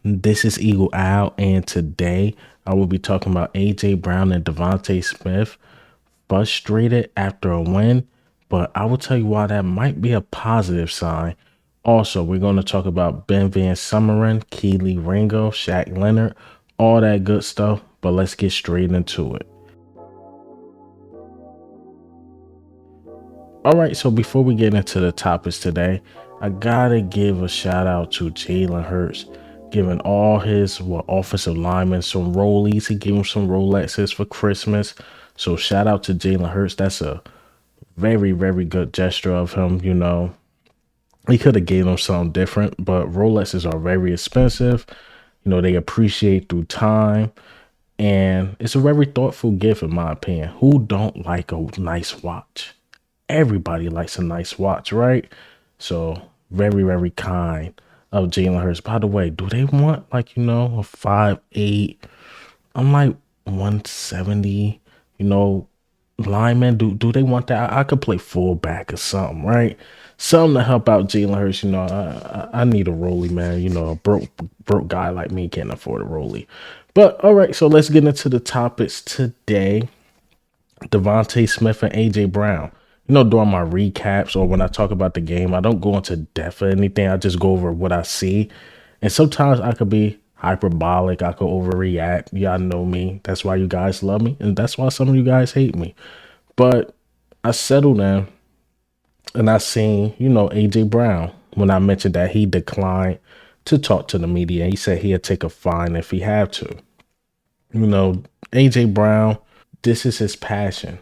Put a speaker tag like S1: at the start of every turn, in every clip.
S1: This is Eagle Owl, and today I will be talking about A.J. Brown and DeVonta Smith frustrated after a win, but I will tell you why that might be a positive sign. Also, we're going to talk about Ben VanSumeren, Kelee Ringo, Shaq Leonard, all that good stuff, but let's get straight into it. All right, so before we get into the topics today, I gotta give a shout out to Jalen Hurts, giving all his offensive linemen some rollies. He gave them some Rolexes for Christmas. So shout out to Jalen Hurts. That's a very, very good gesture of him. He could have gave them something different, but Rolexes are very expensive. They appreciate through time. And it's a very thoughtful gift, in my opinion. Who don't like a nice watch? Everybody likes a nice watch, right? So very, very kind of Jalen Hurts. By the way, do they want a 5'8"? I'm like 170, lineman. Do they want that? I could play fullback or something, right? Something to help out Jalen Hurts. I need a rollie, man. A broke guy like me can't afford a rollie. But all right, so let's get into the topics today. DeVonta Smith and A.J. Brown. During my recaps or when I talk about the game, I don't go into depth or anything. I just go over what I see. And sometimes I could be hyperbolic. I could overreact. Y'all know me. That's why you guys love me. And that's why some of you guys hate me. But I settled in and I seen, A.J. Brown, when I mentioned that he declined to talk to the media. He said he'd take a fine if he had to. A.J. Brown, this is his passion.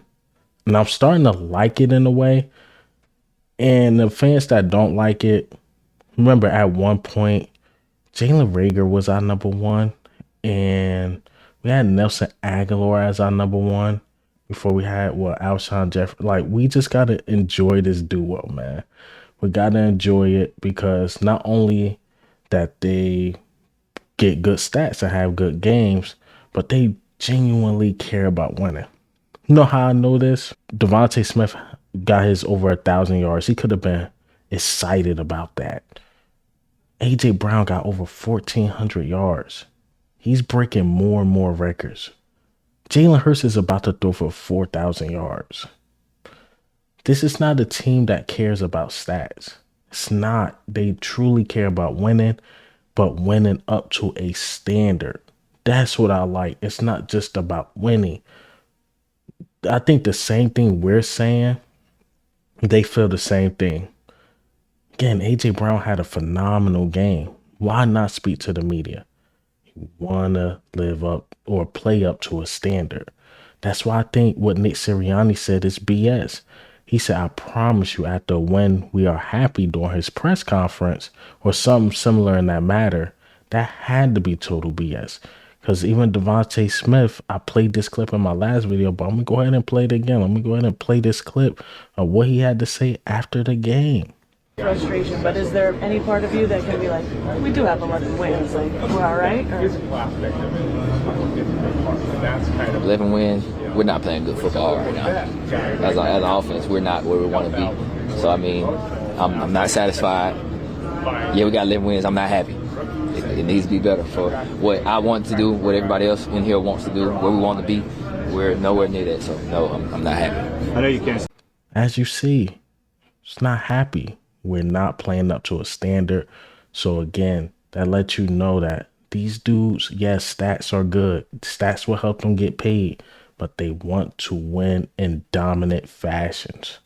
S1: And I'm starting to like it in a way. And the fans that don't like it, remember at one point, Jalen Rager was our number one. And we had Nelson Aguilar as our number one before we had, Alshon Jeffrey. We just got to enjoy this duo, man. We got to enjoy it because not only that they get good stats and have good games, but they genuinely care about winning. You know how I know this? DeVonta Smith got his over 1,000 yards. He could have been excited about that. A.J. Brown got over 1,400 yards. He's breaking more and more records. Jalen Hurts is about to throw for 4,000 yards. This is not a team that cares about stats. It's not. They truly care about winning, but winning up to a standard. That's what I like. It's not just about winning. I think the same thing we're saying, they feel the same thing. Again, A.J. Brown had a phenomenal game. Why not speak to the media? You want to live up or play up to a standard. That's why I think what Nick Sirianni said is BS. He said, I promise you after a win, we are happy during his press conference or something similar in that matter. That had to be total BS. Because even DeVonta Smith, I played this clip in my last video, but I'm going to go ahead and play it again. Let me go ahead and play this clip of what he had to say after the game.
S2: Frustration, but is there any part of you that can be like, we do have 11 wins, like, we're all right? Or?
S3: 11 wins, we're not playing good football right now. As an offense, we're not where we want to be. So, I'm not satisfied. Yeah, we got 11 wins. I'm not happy. It needs to be better for what I want to do, what everybody else in here wants to do, where we want to be. We're nowhere near that, so no, I'm not happy.
S4: I know you can't.
S1: As you see, it's not happy. We're not playing up to a standard. So again, that lets you know that these dudes, yes, stats are good. Stats will help them get paid, but they want to win in dominant fashions.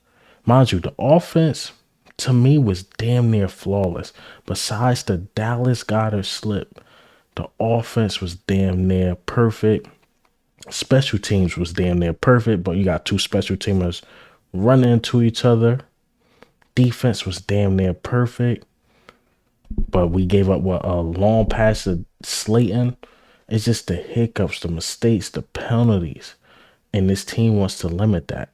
S1: Mind you, the offense, to me, was damn near flawless. Besides the Dallas Goedert slip, the offense was damn near perfect. Special teams was damn near perfect, but you got two special teamers running into each other. Defense was damn near perfect, but we gave up a long pass to Slayton. It's just the hiccups, the mistakes, the penalties, and this team wants to limit that.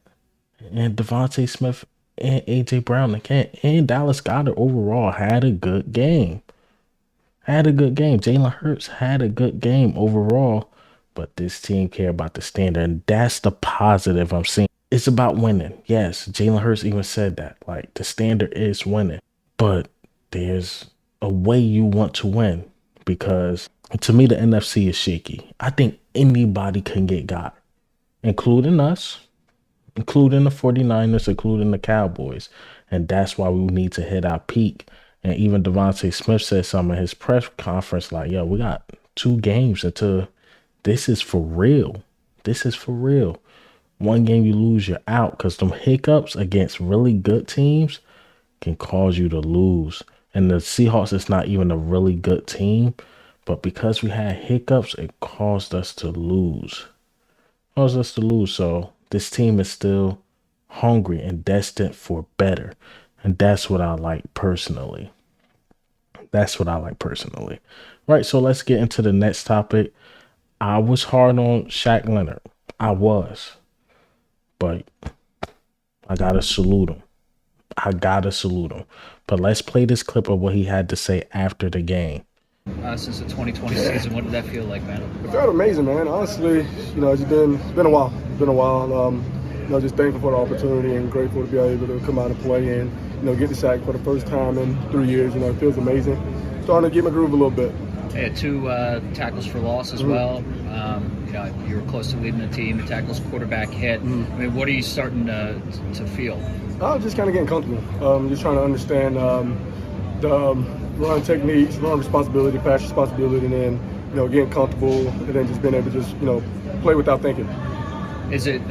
S1: And DeVonta Smith and A.J. Brown and Dallas Goedert overall had a good game. Jalen Hurts had a good game overall, but this team care about the standard, and that's the positive I'm seeing. It's about winning. Yes, Jalen Hurts even said that. The standard is winning, but there's a way you want to win. because to me, the NFC is shaky. I think anybody can get got, including us, including the 49ers, including the Cowboys. And that's why we need to hit our peak. And even Devontae Smith said something in his press conference like, yo, we got 2 games until this is for real. This is for real. One game you lose, you're out, because them hiccups against really good teams can cause you to lose. And the Seahawks is not even a really good team, but because we had hiccups, it caused us to lose. So this team is still hungry and destined for better. And that's what I like personally. Right, so let's get into the next topic. I was hard on Shaq Leonard. I was. But I gotta salute him. But let's play this clip of what he had to say after the game.
S4: Since the 2020 season, what did that feel like, man?
S5: It felt amazing, man. Honestly, it's been a while. Just thankful for the opportunity and grateful to be able to come out and play and, get the sack for the first time in 3 years. It feels amazing. Starting to get my groove a little bit.
S4: They had 2 tackles for loss as well. You were close to leading the team. The tackles quarterback hit. I mean, what are you starting to feel?
S5: Just kind of getting comfortable. Just trying to understand the run techniques, run responsibility, pass responsibility, and then, getting comfortable and then just being able to just, play without thinking.
S4: Is it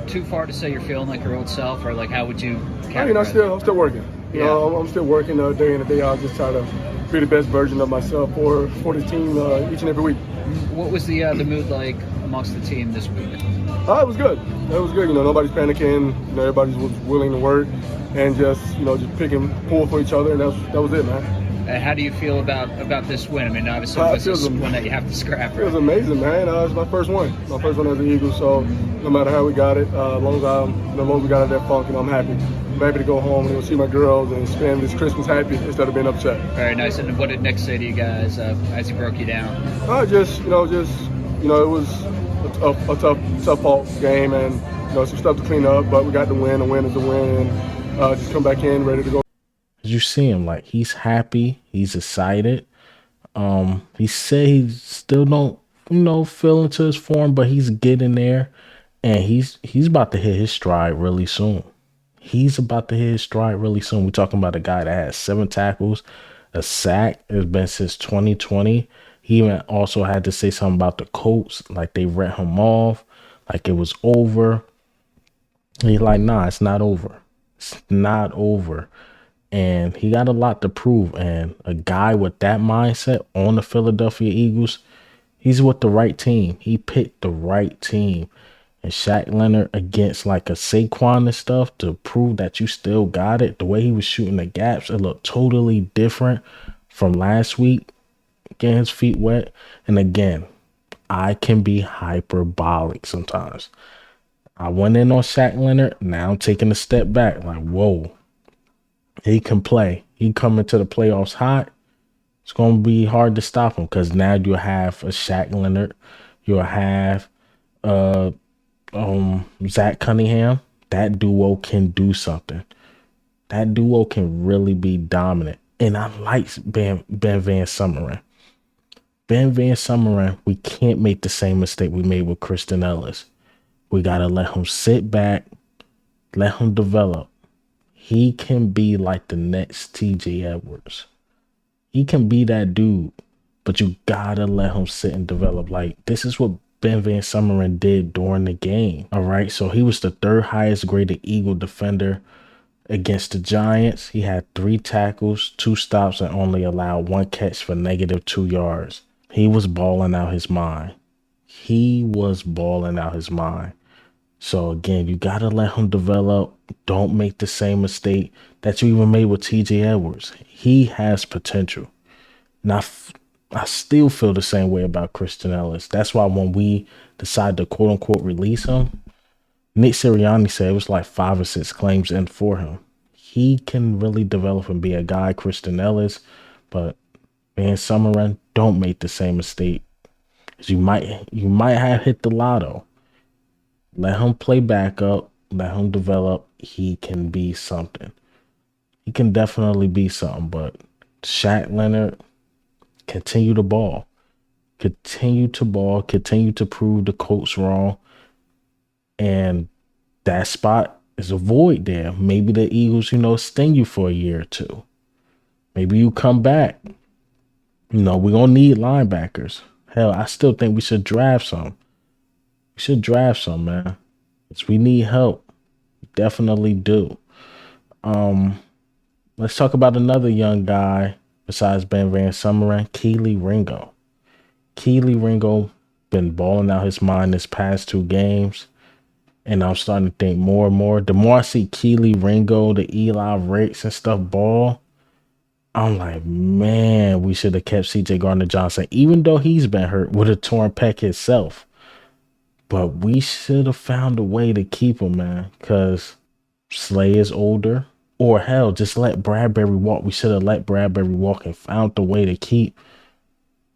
S4: too far to say you're feeling like your old self, or like how would you
S5: I'm still working. I'm still working day in and day out, just try to be the best version of myself for the team each and every week.
S4: What was the mood like amongst the team this week?
S5: It was good. Nobody's panicking. Everybody was willing to work and just pick and pull for each other, and that was it, man.
S4: How do you feel about this win? I mean, obviously this is one that you have to scrap.
S5: It was amazing, man. It's my first one as an Eagle. So no matter how we got it, as long as we got out of that funk, I'm happy. I'm happy to go home and see my girls and spend this Christmas happy instead of being upset.
S4: Very nice. And what did Nick say to you guys as he broke you down?
S5: It was a tough fault game and some stuff to clean up, but we got the win. A win is a win, and just come back in ready to go.
S1: You see him, like, he's happy, he's excited. He said he still don't feel into his form, but he's getting there, and he's about to hit his stride really soon. We're talking about a guy that has 7 tackles, a sack. It's been since 2020. He even also had to say something about the Colts, like they read him off, like it was over. And he's like, nah, it's not over. It's not over. And he got a lot to prove. And a guy with that mindset on the Philadelphia Eagles, he's with the right team. He picked the right team. And Shaq Leonard against like a Saquon and stuff to prove that you still got it. The way he was shooting the gaps, it looked totally different from last week, getting his feet wet. And again, I can be hyperbolic sometimes. I went in on Shaq Leonard. Now I'm taking a step back. Like, whoa. He can play. He come into the playoffs hot. It's going to be hard to stop him because now you'll have a Shaq Leonard. You'll have Zach Cunningham. That duo can do something. That duo can really be dominant. And I like Ben VanSumeren. Ben VanSumeren, we can't make the same mistake we made with Kristen Ellis. We got to let him sit back, let him develop. He can be like the next TJ Edwards. He can be that dude, but you got to let him sit and develop. Like, this is what Ben VanSumeren did during the game. All right, so he was the 3rd highest graded Eagle defender against the Giants. He had 3 tackles, 2 stops, and only allowed 1 catch for -2 yards. He was balling out his mind. So again, you got to let him develop. Don't make the same mistake that you even made with TJ Edwards. He has potential. And I still feel the same way about Kristen Ellis. That's why when we decided to quote unquote release him, Nick Sirianni said it was like 5 or 6 claims in for him. He can really develop and be a guy, Kristen Ellis, but VanSumeren, don't make the same mistake. You might have hit the lotto. Let him play backup. Let him develop. He can be something. He can definitely be something. But Shaq Leonard, continue to ball. Continue to ball. Continue to prove the Colts wrong. And that spot is a void there. Maybe the Eagles, sting you for a year or two. Maybe you come back. We're going to need linebackers. Hell, I still think we should draft some. We should draft some, man. Because we need help. We definitely do. Let's talk about another young guy besides Ben VanSumeren, Kelee Ringo. Kelee Ringo been balling out his mind this past 2 games. And I'm starting to think more and more. The more I see Kelee Ringo, the Eli Ricks and stuff ball, I'm like, man, we should have kept C.J. Gardner-Johnson, even though he's been hurt with a torn pec himself. But we should have found a way to keep him, man, because Slay is older. Or hell, just let Bradbury walk. We should have let Bradbury walk and found the way to keep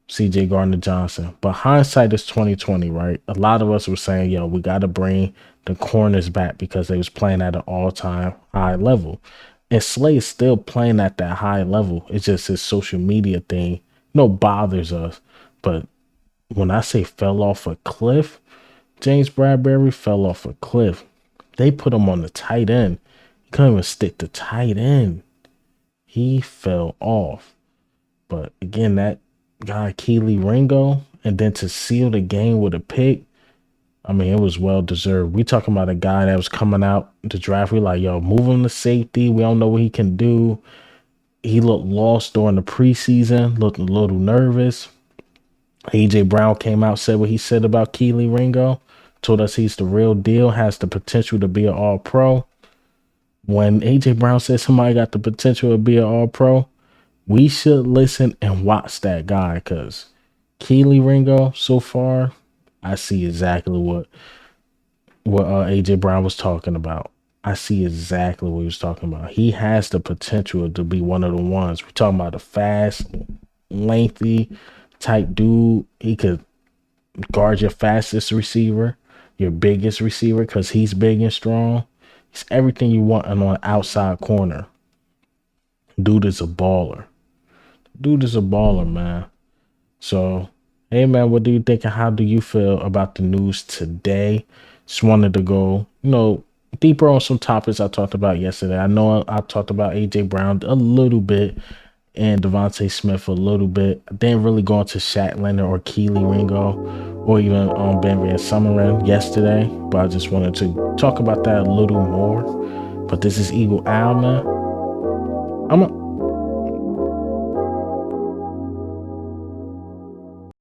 S1: C.J. Gardner-Johnson. But hindsight is 2020, right? A lot of us were saying, yo, we got to bring the corners back because they was playing at an all-time high level. And Slay is still playing at that high level. It's just his social media thing, bothers us. But when I say fell off a cliff, James Bradbury fell off a cliff. They put him on the tight end. He couldn't even stick the tight end. He fell off. But again, that guy Kelee Ringo, and then to seal the game with a pick, I mean, it was well deserved. We talking about a guy that was coming out the draft. We like, yo, move him to safety. We don't know what he can do. He looked lost during the preseason, looked a little nervous. A.J. Brown came out, said what he said about Kelee Ringo, told us he's the real deal, has the potential to be an all-pro. When A.J. Brown said somebody got the potential to be an all-pro, we should listen and watch that guy, because Kelee Ringo, so far, I see exactly what A.J. Brown was talking about. I see exactly what he was talking about. He has the potential to be one of the ones. We're talking about a fast, lengthy type dude. He could guard your fastest receiver, your biggest receiver, because he's big and strong. He's everything you want on an outside corner. Dude is a baller. Dude is a baller, man. So, hey, man, what do you think and how do you feel about the news today? Just wanted to go, deeper on some topics I talked about yesterday. I know I talked about A.J. Brown a little bit and Devontae Smith a little bit. I didn't really go into Shaq Leonard or Kelee Ringo or even Ben VanSumeren yesterday, but I just wanted to talk about that a little more. But this is Eagle Al, man.